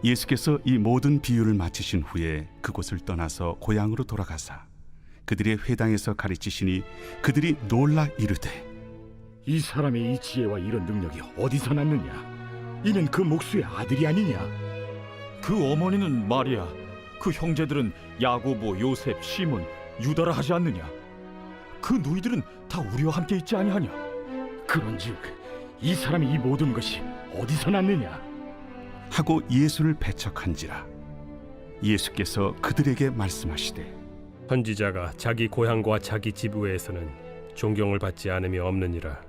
예수께서 이 모든 비유를 마치신 후에 그곳을 떠나서 고향으로 돌아가사 그들의 회당에서 가르치시니 그들이 놀라 이르되 이 사람의 이 지혜와 이런 능력이 어디서 났느냐? 이는 그 목수의 아들이 아니냐? 그 어머니는 마리아, 그 형제들은 야고보, 요셉, 시몬, 유다라 하지 않느냐? 그 누이들은 다 우리와 함께 있지 아니하냐? 그런즉 이 사람이 이 모든 것이 어디서 났느냐? 하고 예수를 배척한지라. 예수께서 그들에게 말씀하시되 선지자가 자기 고향과 자기 지부에서는 존경을 받지 않음이 없느니라.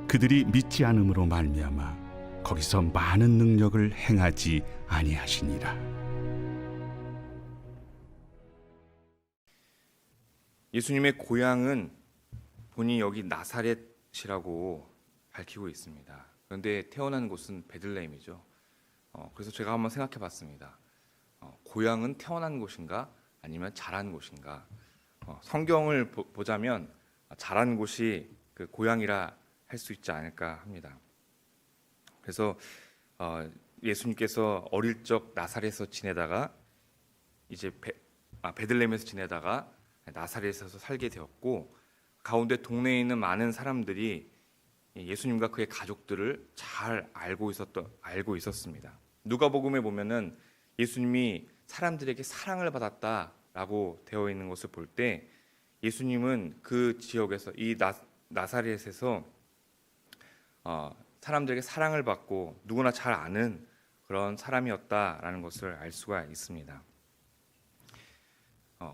그들이 믿지 않음으로 말미암아 거기서 많은 능력을 행하지 아니하시니라. 예수님의 고향은 본인이 여기 나사렛이라고 밝히고 있습니다. 그런데 태어난 곳은 베들레헴이죠. 그래서 제가 한번 생각해 봤습니다. 고향은 태어난 곳인가 아니면 자란 곳인가? 성경을 보자면 자란 곳이 그 고향이라 할 수 있지 않을까 합니다. 그래서 예수님께서 어릴 적 나사렛에서 지내다가 이제 베들레헴에서 지내다가 나사렛에서 살게 되었고, 가운데 동네에 있는 많은 사람들이 예수님과 그의 가족들을 잘 알고 있었습니다. 누가복음에 보면은 예수님이 사람들에게 사랑을 받았다라고 되어 있는 것을 볼 때 예수님은 그 지역에서 이 나사렛에서 사람들에게 사랑을 받고 누구나 잘 아는 그런 사람이었다라는 것을 알 수가 있습니다.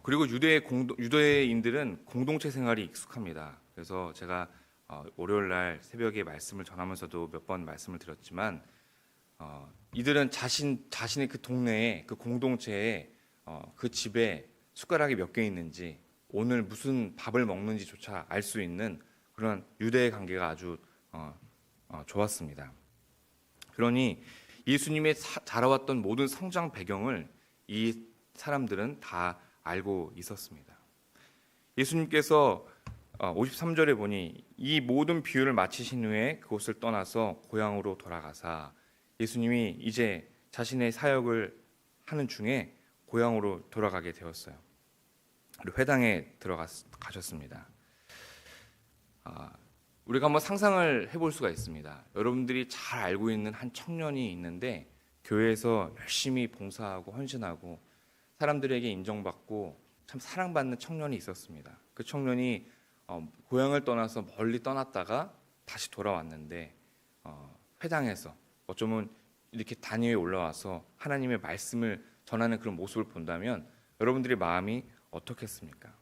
그리고 유대인들은 공동체 생활이 익숙합니다. 그래서 제가 월요일 날 새벽에 말씀을 전하면서도 몇 번 말씀을 드렸지만 이들은 자신의 그 동네에, 그 공동체에, 그 집에 숟가락이 몇 개 있는지, 오늘 무슨 밥을 먹는지조차 알 수 있는 그런 유대의 관계가 아주 좋았습니다. 그러니 예수님의 자라왔던 모든 성장 배경을 이 사람들은 다 알고 있었습니다. 예수님께서 53절에 보니 이 모든 비유를 마치신 후에 그곳을 떠나서 고향으로 돌아가사, 예수님이 이제 자신의 사역을 하는 중에 고향으로 돌아가게 되었어요. 그리고 회당에 들어가셨습니다. 우리가 한번 상상을 해볼 수가 있습니다. 여러분들이 잘 알고 있는 한 청년이 있는데 교회에서 열심히 봉사하고 헌신하고 사람들에게 인정받고 참 사랑받는 청년이 있었습니다. 그 청년이 고향을 떠나서 멀리 떠났다가 다시 돌아왔는데 회당에서 어쩌면 이렇게 단위 위에 올라와서 하나님의 말씀을 전하는 그런 모습을 본다면 여러분들의 마음이 어떻겠습니까?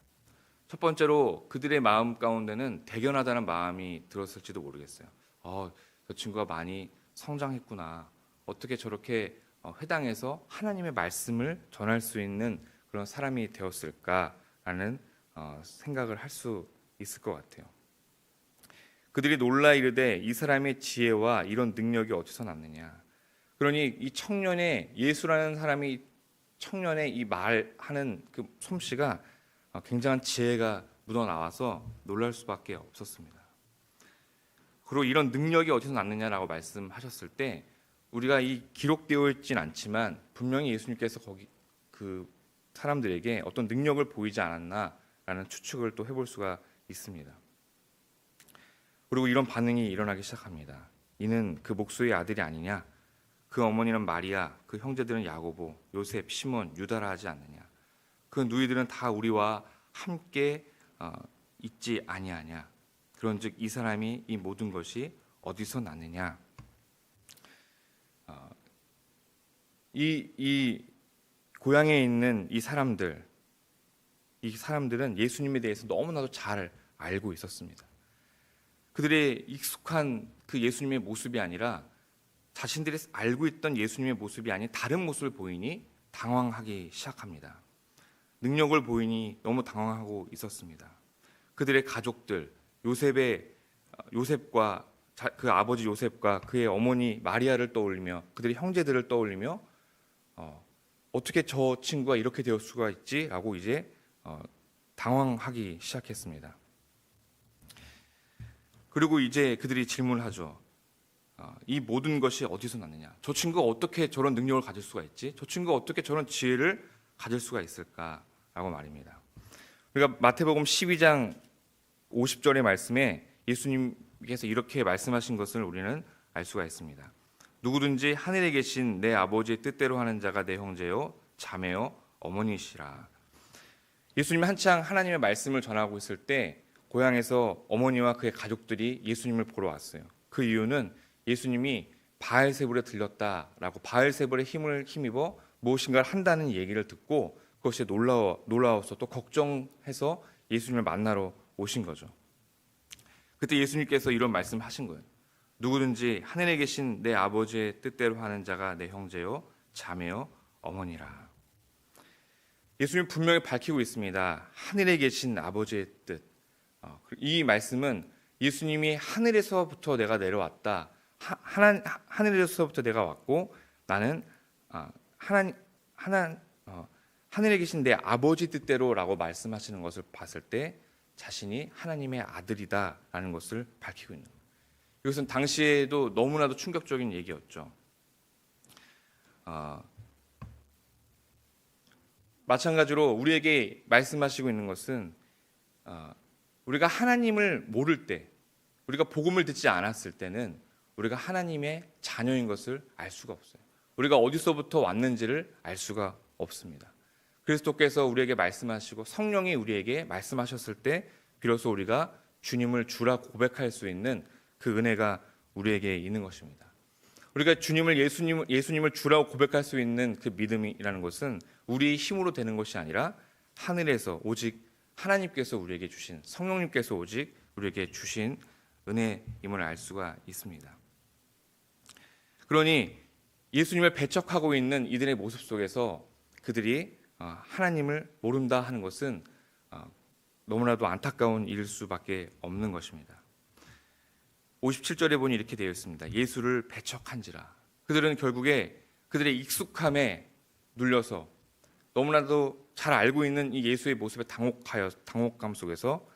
첫 번째로 그들의 마음 가운데는 대견하다는 마음이 들었을지도 모르겠어요. 저 친구가 많이 성장했구나. 어떻게 저렇게 회당에서 하나님의 말씀을 전할 수 있는 그런 사람이 되었을까라는 생각을 할 수 있을 것 같아요. 그들이 놀라 이르되 이 사람의 지혜와 이런 능력이 어디서 났느냐. 그러니 이 청년의, 예수라는 사람이 청년의 이 말하는 그 솜씨가 굉장한 지혜가 묻어나와서 놀랄 수밖에 없었습니다. 그리고 이런 능력이 어디서 났느냐라고 말씀하셨을 때 우리가 이 기록되어 있진 않지만 분명히 예수님께서 거기 그 사람들에게 어떤 능력을 보이지 않았나라는 추측을 또 해볼 수가 있습니다. 그리고 이런 반응이 일어나기 시작합니다. 이는 그 목수의 아들이 아니냐? 그 어머니는 마리아, 그 형제들은 야고보, 요셉, 시몬, 유다라 하지 않느냐? 그 누이들은 다 우리와 함께 있지 아니하냐? 그런즉 이 사람이 이 모든 것이 어디서 났느냐? 이 고향에 있는 이 사람들은 예수님에 대해서 너무나도 잘 알고 있었습니다. 그들의 익숙한 그 예수님의 모습이 아니라 자신들이 알고 있던 예수님의 모습이 아닌 다른 모습을 보이니 당황하기 시작합니다. 능력을 보이니 너무 당황하고 있었습니다. 그들의 가족들, 요셉과 그 아버지 요셉과 그의 어머니 마리아를 떠올리며 그들의 형제들을 떠올리며 어떻게 저 친구가 이렇게 되을 수가 있지? 라고 이제 당황하기 시작했습니다. 그리고 이제 그들이 질문을 하죠. 이 모든 것이 어디서 났느냐? 저 친구가 어떻게 저런 능력을 가질 수가 있지? 저 친구가 어떻게 저런 지혜를 가질 수가 있을까라고 말입니다. 우리가 마태복음 12장 50절의 말씀에 예수님께서 이렇게 말씀하신 것을 우리는 알 수가 있습니다. 누구든지 하늘에 계신 내 아버지의 뜻대로 하는 자가 내 형제요 자매요 어머니시라. 예수님이 한창 하나님의 말씀을 전하고 있을 때 고향에서 어머니와 그의 가족들이 예수님을 보러 왔어요. 그 이유는 예수님이 바알세불에 들렸다라고 바알세불의 힘을 힘입어 무엇인가를 한다는 얘기를 듣고 그것이 놀라워서 또 걱정해서 예수님을 만나러 오신 거죠. 그때 예수님께서 이런 말씀하신 거예요. 누구든지 하늘에 계신 내 아버지의 뜻대로 하는 자가 내 형제요 자매요 어머니라. 예수님 분명히 밝히고 있습니다. 하늘에 계신 아버지의 뜻. 이 말씀은 예수님이 하늘에서부터 내가 내려왔다. 하늘에서부터 내가 왔고 나는 하늘에 계신 내 아버지 뜻대로라고 말씀하시는 것을 봤을 때 자신이 하나님의 아들이다라는 것을 밝히고 있는 거예요. 이것은 당시에도 너무나도 충격적인 얘기였죠. 마찬가지로 우리에게 말씀하시고 있는 것은 우리가 하나님을 모를 때, 우리가 복음을 듣지 않았을 때는 우리가 하나님의 자녀인 것을 알 수가 없어요. 우리가 어디서부터 왔는지를 알 수가 없습니다. 그리스도께서 우리에게 말씀하시고 성령이 우리에게 말씀하셨을 때 비로소 우리가 주님을 주라 고백할 수 있는 그 은혜가 우리에게 있는 것입니다. 우리가 예수님을 주라고 고백할 수 있는 그 믿음이라는 것은 우리의 힘으로 되는 것이 아니라 하늘에서 오직 하나님께서 우리에게 주신, 성령님께서 오직 우리에게 주신 은혜임을 알 수가 있습니다. 그러니 예수님을 배척하고 있는 이들의 모습 속에서 그들이 하나님을 모른다 하는 것은 너무나도 안타까운 일일 수밖에 없는 것입니다. 57절에 보니 이렇게 되어 있습니다. 예수를 배척한지라. 그들은 결국에 그들의 익숙함에 눌려서 너무나도 잘 알고 있는 이 예수의 모습에 당혹감 속에서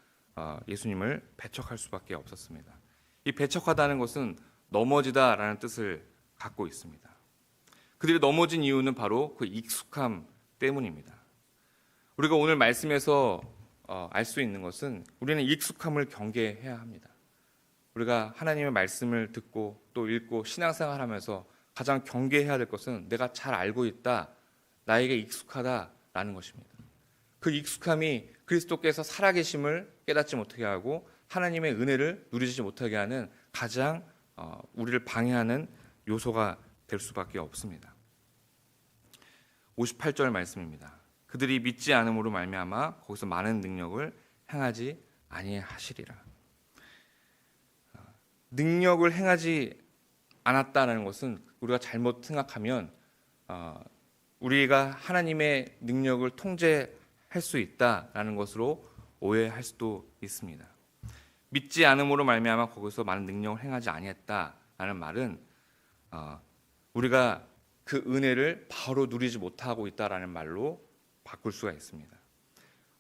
예수님을 배척할 수밖에 없었습니다. 이 배척하다는 것은 넘어지다라는 뜻을 갖고 있습니다. 그들이 넘어진 이유는 바로 그 익숙함 때문입니다. 우리가 오늘 말씀에서 알 수 있는 것은 우리는 익숙함을 경계해야 합니다. 우리가 하나님의 말씀을 듣고 또 읽고 신앙생활하면서 가장 경계해야 될 것은 내가 잘 알고 있다, 나에게 익숙하다라는 것입니다. 그 익숙함이 그리스도께서 살아계심을 깨닫지 못하게 하고 하나님의 은혜를 누리지 못하게 하는 가장 우리를 방해하는 요소가 될 수밖에 없습니다. 58절 말씀입니다. 그들이 믿지 않음으로 말미암아 거기서 많은 능력을 행하지 아니하시리라. 능력을 행하지 않았다는 것은 우리가 잘못 생각하면 우리가 하나님의 능력을 통제할 수 있다라는 것으로 오해할 수도 있습니다. 믿지 않음으로 말미암아 거기서 많은 능력을 행하지 아니했다라는 말은 우리가 그 은혜를 바로 누리지 못하고 있다라는 말로 바꿀 수가 있습니다.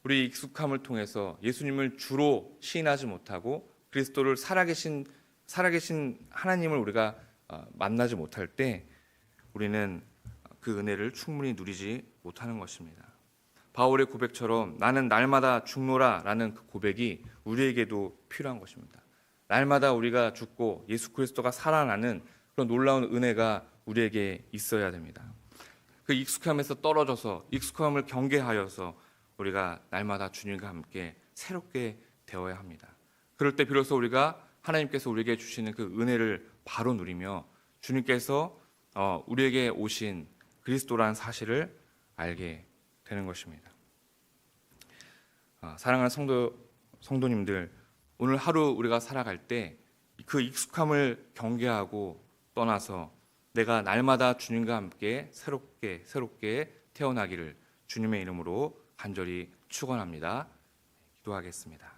우리 익숙함을 통해서 예수님을 주로 시인하지 못하고 그리스도를 살아계신 하나님을 우리가 만나지 못할 때 우리는 그 은혜를 충분히 누리지 못하는 것입니다. 바울의 고백처럼 나는 날마다 죽노라라는 그 고백이 우리에게도 필요한 것입니다. 날마다 우리가 죽고 예수 그리스도가 살아나는 그런 놀라운 은혜가 우리에게 있어야 됩니다. 그 익숙함에서 떨어져서 익숙함을 경계하여서 우리가 날마다 주님과 함께 새롭게 되어야 합니다. 그럴 때 비로소 우리가 하나님께서 우리에게 주시는 그 은혜를 바로 누리며 주님께서 우리에게 오신 그리스도라는 사실을 알게 되는 것입니다. 사랑하는 성도님들, 오늘 하루 우리가 살아갈 때 그 익숙함을 경계하고 떠나서 내가 날마다 주님과 함께 새롭게 태어나기를 주님의 이름으로 간절히 축원합니다. 기도하겠습니다.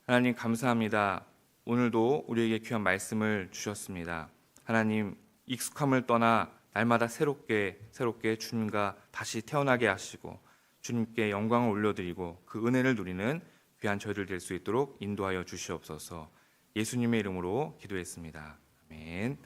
하나님 감사합니다. 오늘도 우리에게 귀한 말씀을 주셨습니다. 하나님 익숙함을 떠나 날마다 새롭게 주님과 다시 태어나게 하시고 주님께 영광을 올려드리고 그 은혜를 누리는 귀한 저희들 될 수 있도록 인도하여 주시옵소서. 예수님의 이름으로 기도했습니다. 아멘.